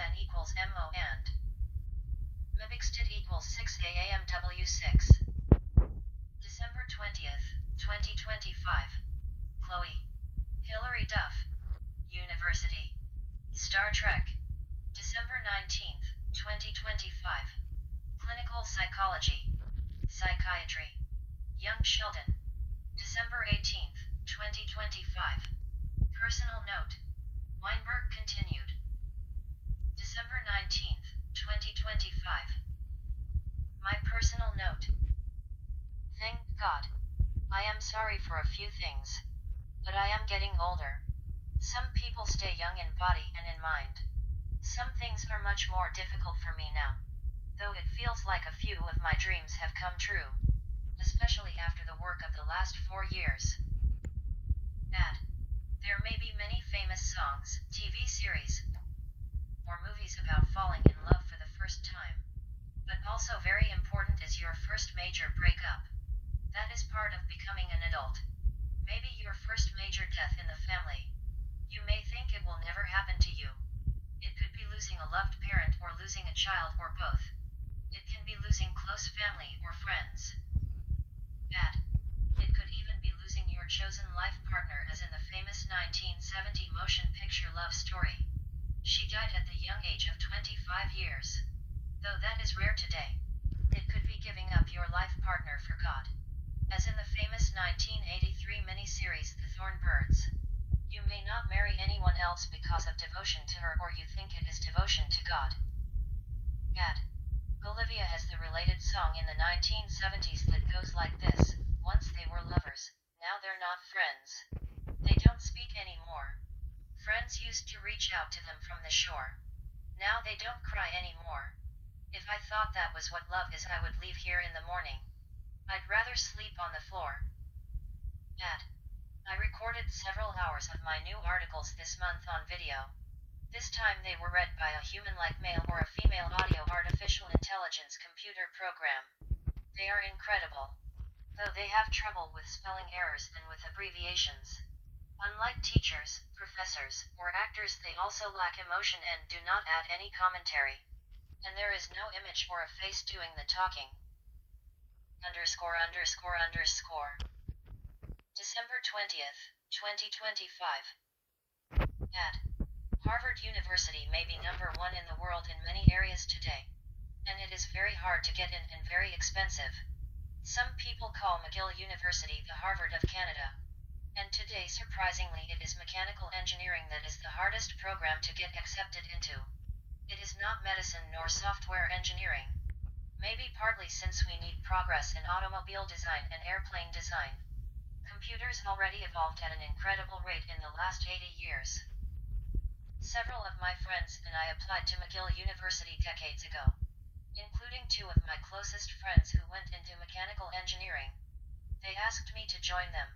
n equals mo and mibixted equals 6 AMW6. December 20th, 2025. Chloe. Hilary Duff. University. Star Trek. December 19th, 2025. Clinical Psychology. Psychiatry. Young Sheldon. December 18th, 2025. Personal note. Weinberg continued. December 19th, 2025. My personal note. Thank God. I am sorry for a few things. But I am getting older. Some people stay young in body and in mind. Some things are much more difficult for me now. Though it feels like a few of my dreams have come true. Especially after the work of the last 4 years. Add. There may be many famous songs, TV series, or movies about falling in love for the first time. But also very important is your first major breakup. That is part of becoming an adult. Maybe your first major death in the family. You may think it will never happen to you. It could be losing a loved parent or losing a child or both. It can be losing close family or friends. Add. It could even be losing your chosen life partner as in the famous 1970 motion picture Love Story. She died at the young age of 25 years. Though that is rare today. It could be giving up your life partner for God. As in the famous 1983 miniseries The Thornbirds. You may not marry anyone else because of devotion to her or you think it is devotion to God. Add. Olivia has the related song in the 1970s that goes like this. Once they were lovers, now they're not friends. They don't speak anymore. Friends used to reach out to them from the shore. Now they don't cry anymore. If I thought that was what love is, I would leave here in the morning. I'd rather sleep on the floor. Add. I recorded several hours of my new articles this month on video. This time they were read by a human-like male or a female audio artificial intelligence computer program. They are incredible. Though they have trouble with spelling errors and with abbreviations. Unlike teachers, professors, or actors, they also lack emotion and do not add any commentary. And there is no image or a face doing the talking. Underscore. December 20th, 2025. Add. Harvard University may be number 1 in the world in many areas today. And it is very hard to get in and very expensive. Some people call McGill University the Harvard of Canada. And today, surprisingly, it is mechanical engineering that is the hardest program to get accepted into. It is not medicine nor software engineering. Maybe partly since we need progress in automobile design and airplane design. Computers already evolved at an incredible rate in the last 80 years. Several of my friends and I applied to McGill University decades ago, including 2 of my closest friends who went into mechanical engineering. They asked me to join them.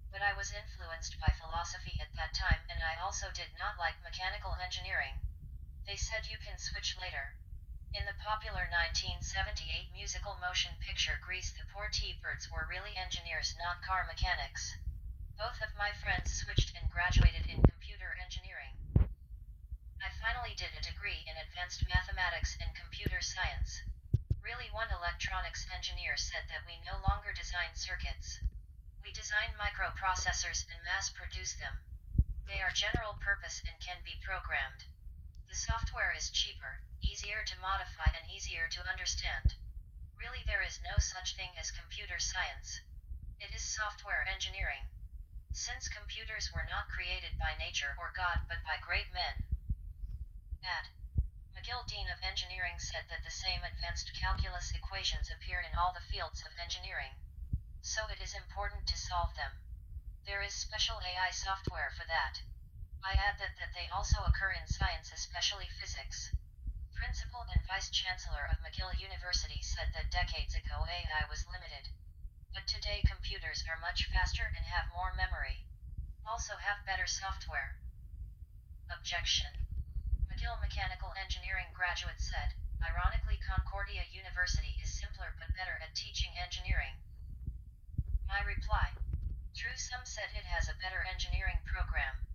But I was influenced by philosophy at that time and I also did not like mechanical engineering. They said you can switch later. In the popular 1978 musical motion picture Grease, the poor T-Birds were really engineers, not car mechanics. Both of my friends switched and graduated in computer engineering. I finally did a degree in advanced mathematics and computer science. Really, one electronics engineer said that we no longer design circuits. We design microprocessors and mass-produce them. They are general purpose and can be programmed. The software is cheaper, easier to modify and easier to understand. Really, there is no such thing as computer science. It is software engineering. Since computers were not created by nature or God but by great men. Add. McGill Dean of Engineering said that the same advanced calculus equations appear in all the fields of engineering. So it is important to solve them. There is special AI software for that. I add that they also occur in science, especially physics. Principal and Vice Chancellor of McGill University said that decades ago AI was limited. But today computers are much faster and have more memory. Also have better software. Objection. McGill Mechanical Engineering graduate said, ironically, Concordia University is simpler but better at teaching engineering. My reply. True, some said it has a better engineering program.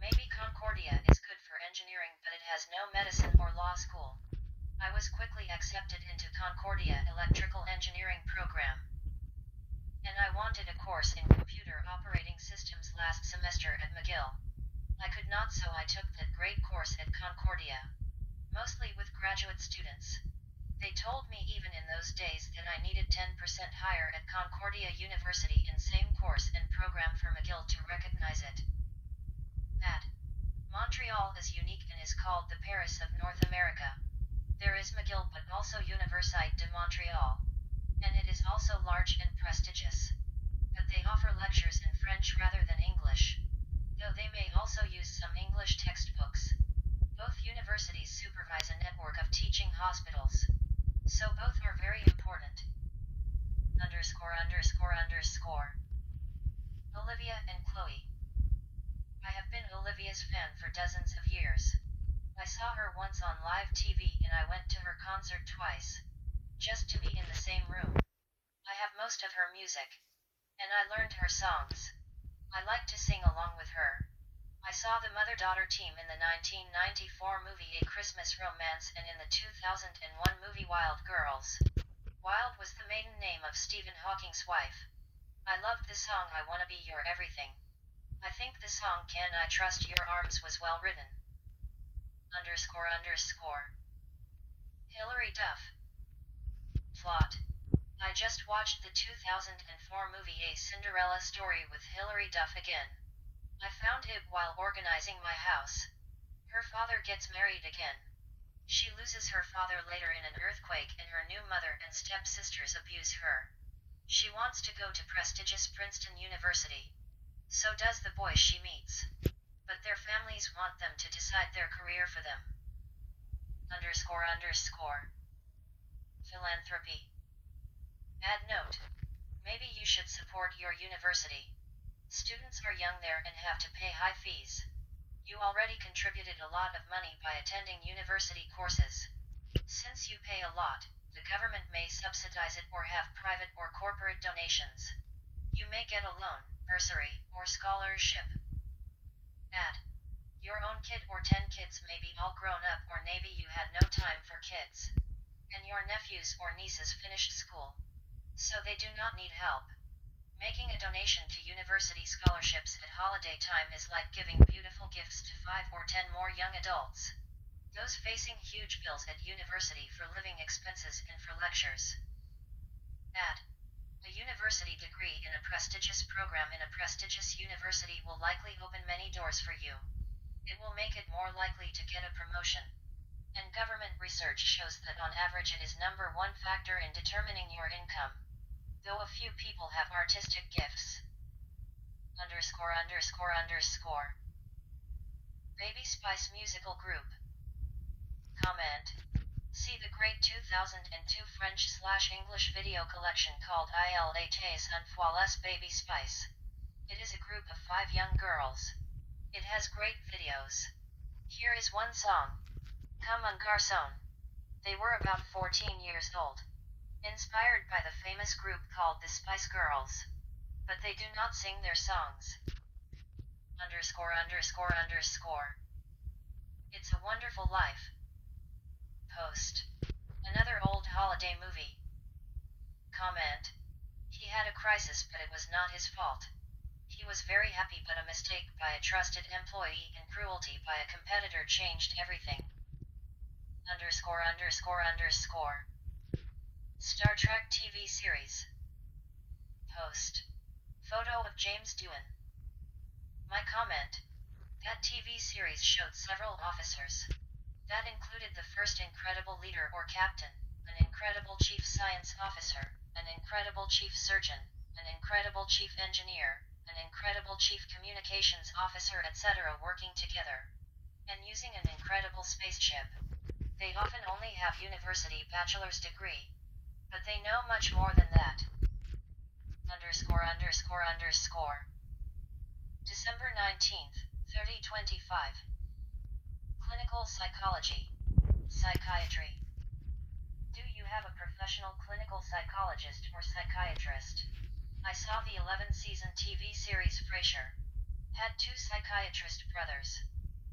Maybe Concordia is good for engineering, but it has no medicine or law school. I was quickly accepted into Concordia Electrical Engineering program. And I wanted a course in computer operating systems last semester at McGill. I could not, so I took that great course at Concordia. Mostly with graduate students. They told me even in those days that I needed 10% higher at Concordia University in same course and program for McGill to recognize it. Montreal is unique and is called the Paris of North America. There is McGill but also Université de Montréal. And it is also large and prestigious. But they offer lectures in French rather than English. Though they may also use some English textbooks. Both universities supervise a network of teaching hospitals. So both are very important. Olivia and Chloe. I have been Olivia's fan for dozens of years. I saw her once on live TV and I went to her concert twice. Just to be in the same room. I have most of her music. And I learned her songs. I like to sing along with her. I saw the mother-daughter team in the 1994 movie A Christmas Romance and in the 2001 movie Wild Girls. Wild was the maiden name of Stephen Hawking's wife. I loved the song I Wanna Be Your Everything. I think the song Can I Trust Your Arms was well written. Hilary Duff. Plot. I just watched the 2004 movie A Cinderella Story with Hilary Duff again. I found it while organizing my house. Her father gets married again. She loses her father later in an earthquake and her new mother and stepsisters abuse her. She wants to go to prestigious Princeton University. So does the boy she meets. But their families want them to decide their career for them. Philanthropy. Add note. Maybe you should support your university. Students are young there and have to pay high fees. You already contributed a lot of money by attending university courses. Since you pay a lot, the government may subsidize it or have private or corporate donations. You may get a loan, bursary, or scholarship. Add. Your own kid or 10 kids may be all grown up or maybe you had no time for kids. And your nephews or nieces finished school. So they do not need help. Making a donation to university scholarships at holiday time is like giving beautiful gifts to 5 or 10 more young adults. Those facing huge bills at university for living expenses and for lectures. Add. A university degree in a prestigious program in a prestigious university will likely open many doors for you. It will make it more likely to get a promotion. And government research shows that on average it is number one factor in determining your income. Though a few people have artistic gifts. Baby Spice musical group. Comment. See the great 2002 French/English video collection called Il était une fois les Baby Spice. It is a group of 5 young girls. It has great videos. Here is one song. Comme un garçon. They were about 14 years old. Inspired by the famous group called the Spice Girls. But they do not sing their songs. It's a Wonderful Life. Post. Another old holiday movie. Comment. He had a crisis but it was not his fault. He was very happy but a mistake by a trusted employee and cruelty by a competitor changed everything. Star Trek TV series. Post. Photo of James Doohan. My comment. That TV series showed several officers. That included the first incredible leader or captain, an incredible chief science officer, an incredible chief surgeon, an incredible chief engineer, an incredible chief communications officer, etc. working together. And using an incredible spaceship. They often only have university bachelor's degree. But they know much more than that. December 19th, 3025. Clinical psychology. Psychiatry. Do you have a professional clinical psychologist or psychiatrist? I saw the 11-season TV series Frasier. Had 2 psychiatrist brothers.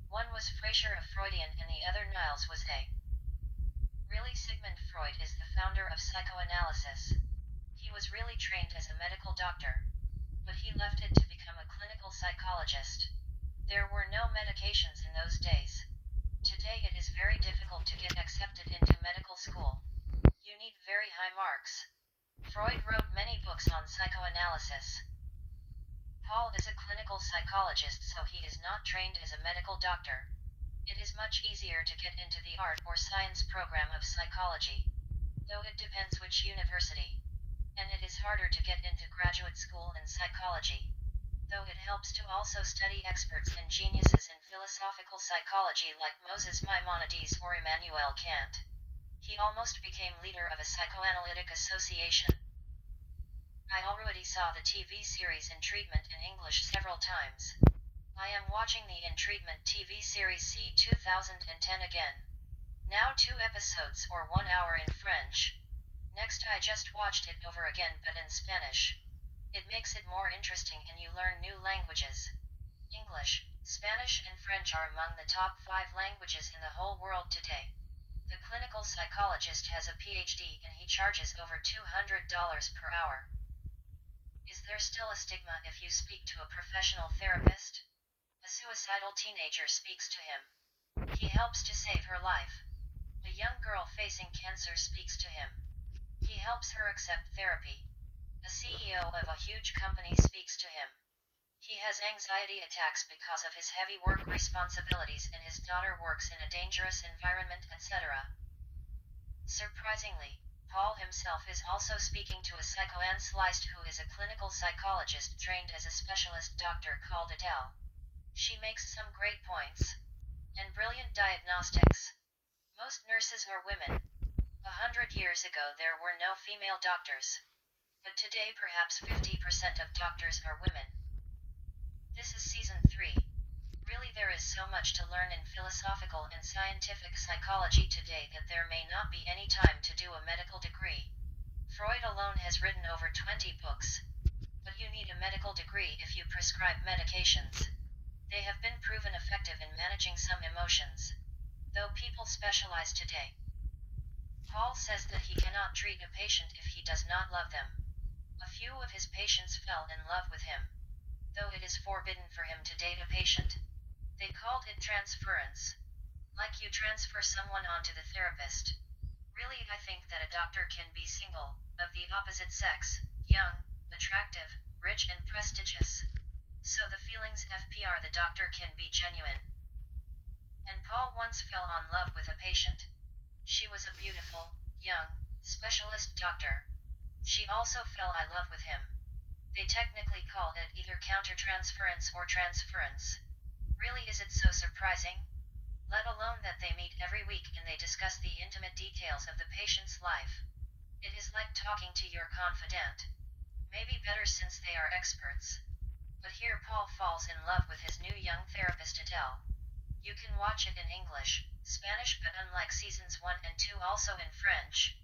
One was Fraser, a Freudian, and the other Niles was A. Really, Sigmund Freud is the founder of psychoanalysis. He was really trained as a medical doctor, but he left it to become a clinical psychologist. There were no medications in those days. Today it is very difficult to get accepted into medical school. You need very high marks. Freud wrote many books on psychoanalysis. Paul is a clinical psychologist, so he is not trained as a medical doctor. It is much easier to get into the art or science program of psychology, though it depends which university. And it is harder to get into graduate school in psychology, though it helps to also study experts and geniuses in philosophical psychology like Moses Maimonides or Immanuel Kant. He almost became leader of a psychoanalytic association. I already saw the TV series In Treatment in English several times. I am watching the In Treatment TV series C 2010 again. Now 2 episodes or 1 hour in French. Next I just watched it over again but in Spanish. It makes it more interesting and you learn new languages. English, Spanish and French are among the top 5 languages in the whole world today. The clinical psychologist has a PhD and he charges over $200 per hour. Is there still a stigma if you speak to a professional therapist? A suicidal teenager speaks to him. He helps to save her life. A young girl facing cancer speaks to him. He helps her accept therapy. A CEO of a huge company speaks to him. He has anxiety attacks because of his heavy work responsibilities and his daughter works in a dangerous environment, etc. Surprisingly, Paul himself is also speaking to a psychoanalyst who is a clinical psychologist trained as a specialist doctor called Adele. She makes some great points and brilliant diagnostics. Most nurses are women. 100 years ago there were no female doctors, but today perhaps 50% of doctors are women. This is season 3. Really, there is so much to learn in philosophical and scientific psychology today that there may not be any time to do a medical degree. Freud alone has written over 20 books. But you need a medical degree if you prescribe medications. They have been proven effective in managing some emotions, though people specialize today. Paul says that he cannot treat a patient if he does not love them. A few of his patients fell in love with him, though it is forbidden for him to date a patient. They called it transference. Like you transfer someone onto the therapist. Really, I think that a doctor can be single, of the opposite sex, young, attractive, rich and prestigious. So the feelings FPR the doctor can be genuine. And Paul once fell in love with a patient. She was a beautiful, young, specialist doctor. She also fell in love with him. They technically call it either countertransference or transference. Really, is it so surprising? Let alone that they meet every week and they discuss the intimate details of the patient's life. It is like talking to your confidant. Maybe better since they are experts. But here Paul falls in love with his new young therapist Adele. You can watch it in English, Spanish, but unlike seasons 1 and 2 also in French.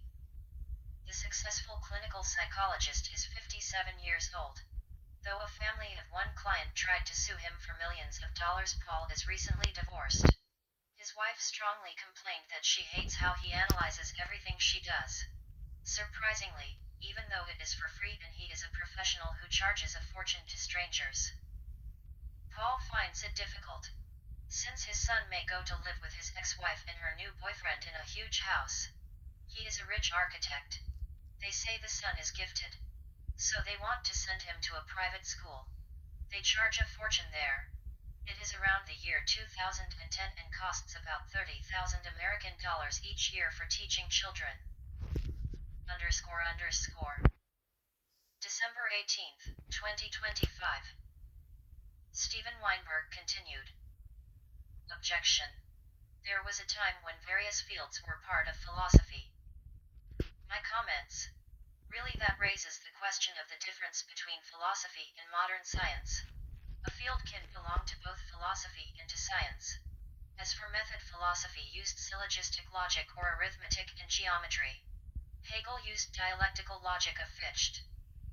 The successful clinical psychologist is 57 years old. Though a family of one client tried to sue him for millions of dollars, Paul is recently divorced. His wife strongly complained that she hates how he analyzes everything she does. Surprisingly, even though it is for free and he is a professional who charges a fortune to strangers. Paul finds it difficult, since his son may go to live with his ex-wife and her new boyfriend in a huge house. He is a rich architect. They say the son is gifted, so they want to send him to a private school. They charge a fortune there. It is around the year 2010 and costs about $30,000 American dollars each year for teaching children. December 18th, 2025. Steven Weinberg continued. Objection. There was a time when various fields were part of philosophy. My comments. Really, that raises the question of the difference between philosophy and modern science. A field can belong to both philosophy and to science. As for method, philosophy used syllogistic logic or arithmetic and geometry. Hegel used dialectical logic of Fichte.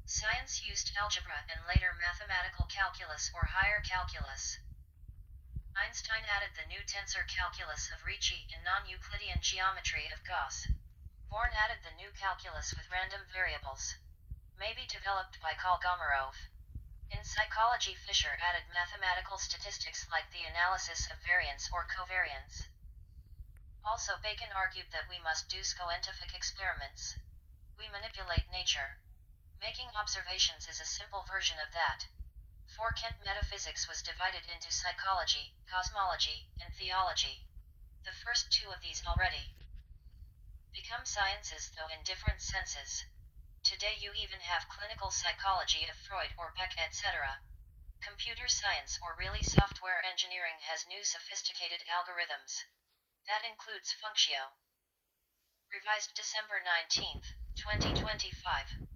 Science used algebra and later mathematical calculus or higher calculus. Einstein added the new tensor calculus of Ricci and non-Euclidean geometry of Gauss. Born added the new calculus with random variables. Maybe developed by Kolmogorov. In psychology, Fisher added mathematical statistics like the analysis of variance or covariance. Also, Bacon argued that we must do scientific experiments. We manipulate nature. Making observations is a simple version of that. For Kant, metaphysics was divided into psychology, cosmology, and theology. The first two of these already become sciences, though in different senses. Today you even have clinical psychology of Freud or Beck, etc. Computer science, or really software engineering, has new sophisticated algorithms. That includes Functio. Revised December 19, 2025.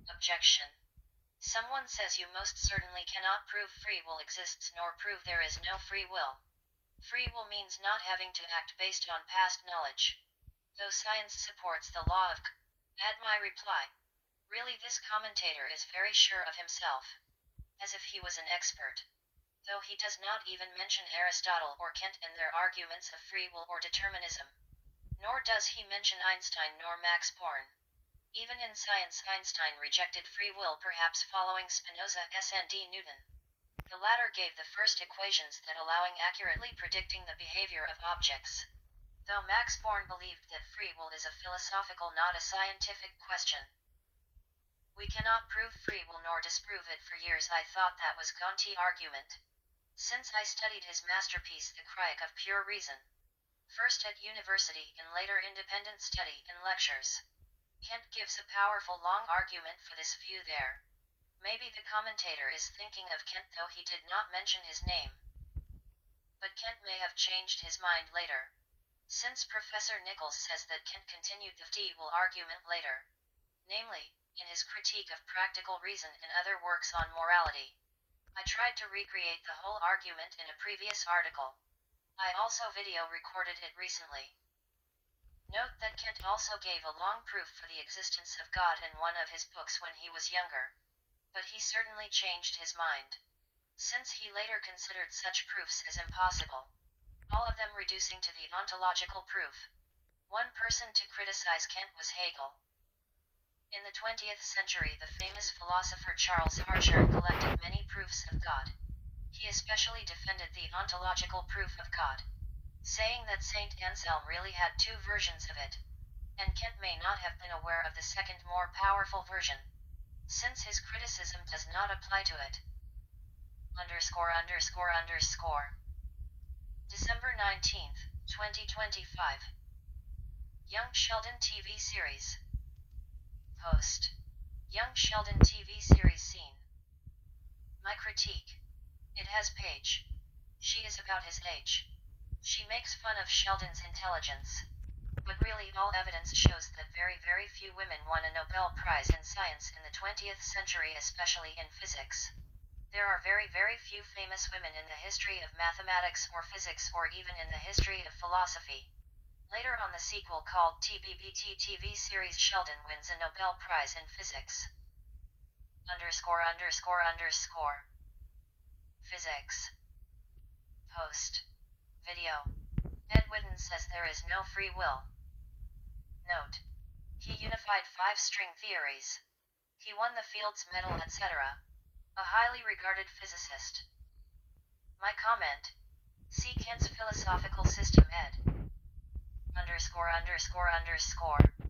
Objection. Someone says you most certainly cannot prove free will exists nor prove there is no free will. Free will means not having to act based on past knowledge. Though science supports the law of add my reply. Really, this commentator is very sure of himself. As if he was an expert. Though he does not even mention Aristotle or Kant in their arguments of free will or determinism. Nor does he mention Einstein nor Max Born. Even in science, Einstein rejected free will, perhaps following Spinoza and Newton. The latter gave the first equations that allowing accurately predicting the behavior of objects. Though Max Born believed that free will is a philosophical, not a scientific question. We cannot prove free will nor disprove it. For years I thought that was Gonti argument. Since I studied his masterpiece, The Critique of Pure Reason. First at university and later independent study and lectures. Kant gives a powerful long argument for this view there. Maybe the commentator is thinking of Kant, though he did not mention his name. But Kant may have changed his mind later. Since Professor Nichols says that Kant continued the free will argument later. Namely, in his Critique of Practical Reason and other works on morality. I tried to recreate the whole argument in a previous article. I also video recorded it recently. Note that Kant also gave a long proof for the existence of God in one of his books when he was younger. But he certainly changed his mind. Since he later considered such proofs as impossible. All of them reducing to the ontological proof. One person to criticize Kant was Hegel. In the 20th century, the famous philosopher Charles Hartshorne collected many proofs of God. He especially defended the ontological proof of God, saying that Saint Anselm really had two versions of it, and Kant may not have been aware of the second, more powerful version, since his criticism does not apply to it. December 19th, 2025. Young Sheldon TV series. Post. Young Sheldon TV series scene. My critique. It has page. She is about his age. She makes fun of Sheldon's intelligence. But really, all evidence shows that very, very few women won a Nobel Prize in science in the 20th century, especially in physics. There are very, very few famous women in the history of mathematics or physics, or even in the history of philosophy. Later on, the sequel called TBBT TV series Sheldon wins a Nobel Prize in physics. Physics. Post. Video. Ed Witten says there is no free will. Note. He unified 5 string theories. He won the Fields Medal, etc. A highly regarded physicist. My comment. See Kant's philosophical system ed. __________.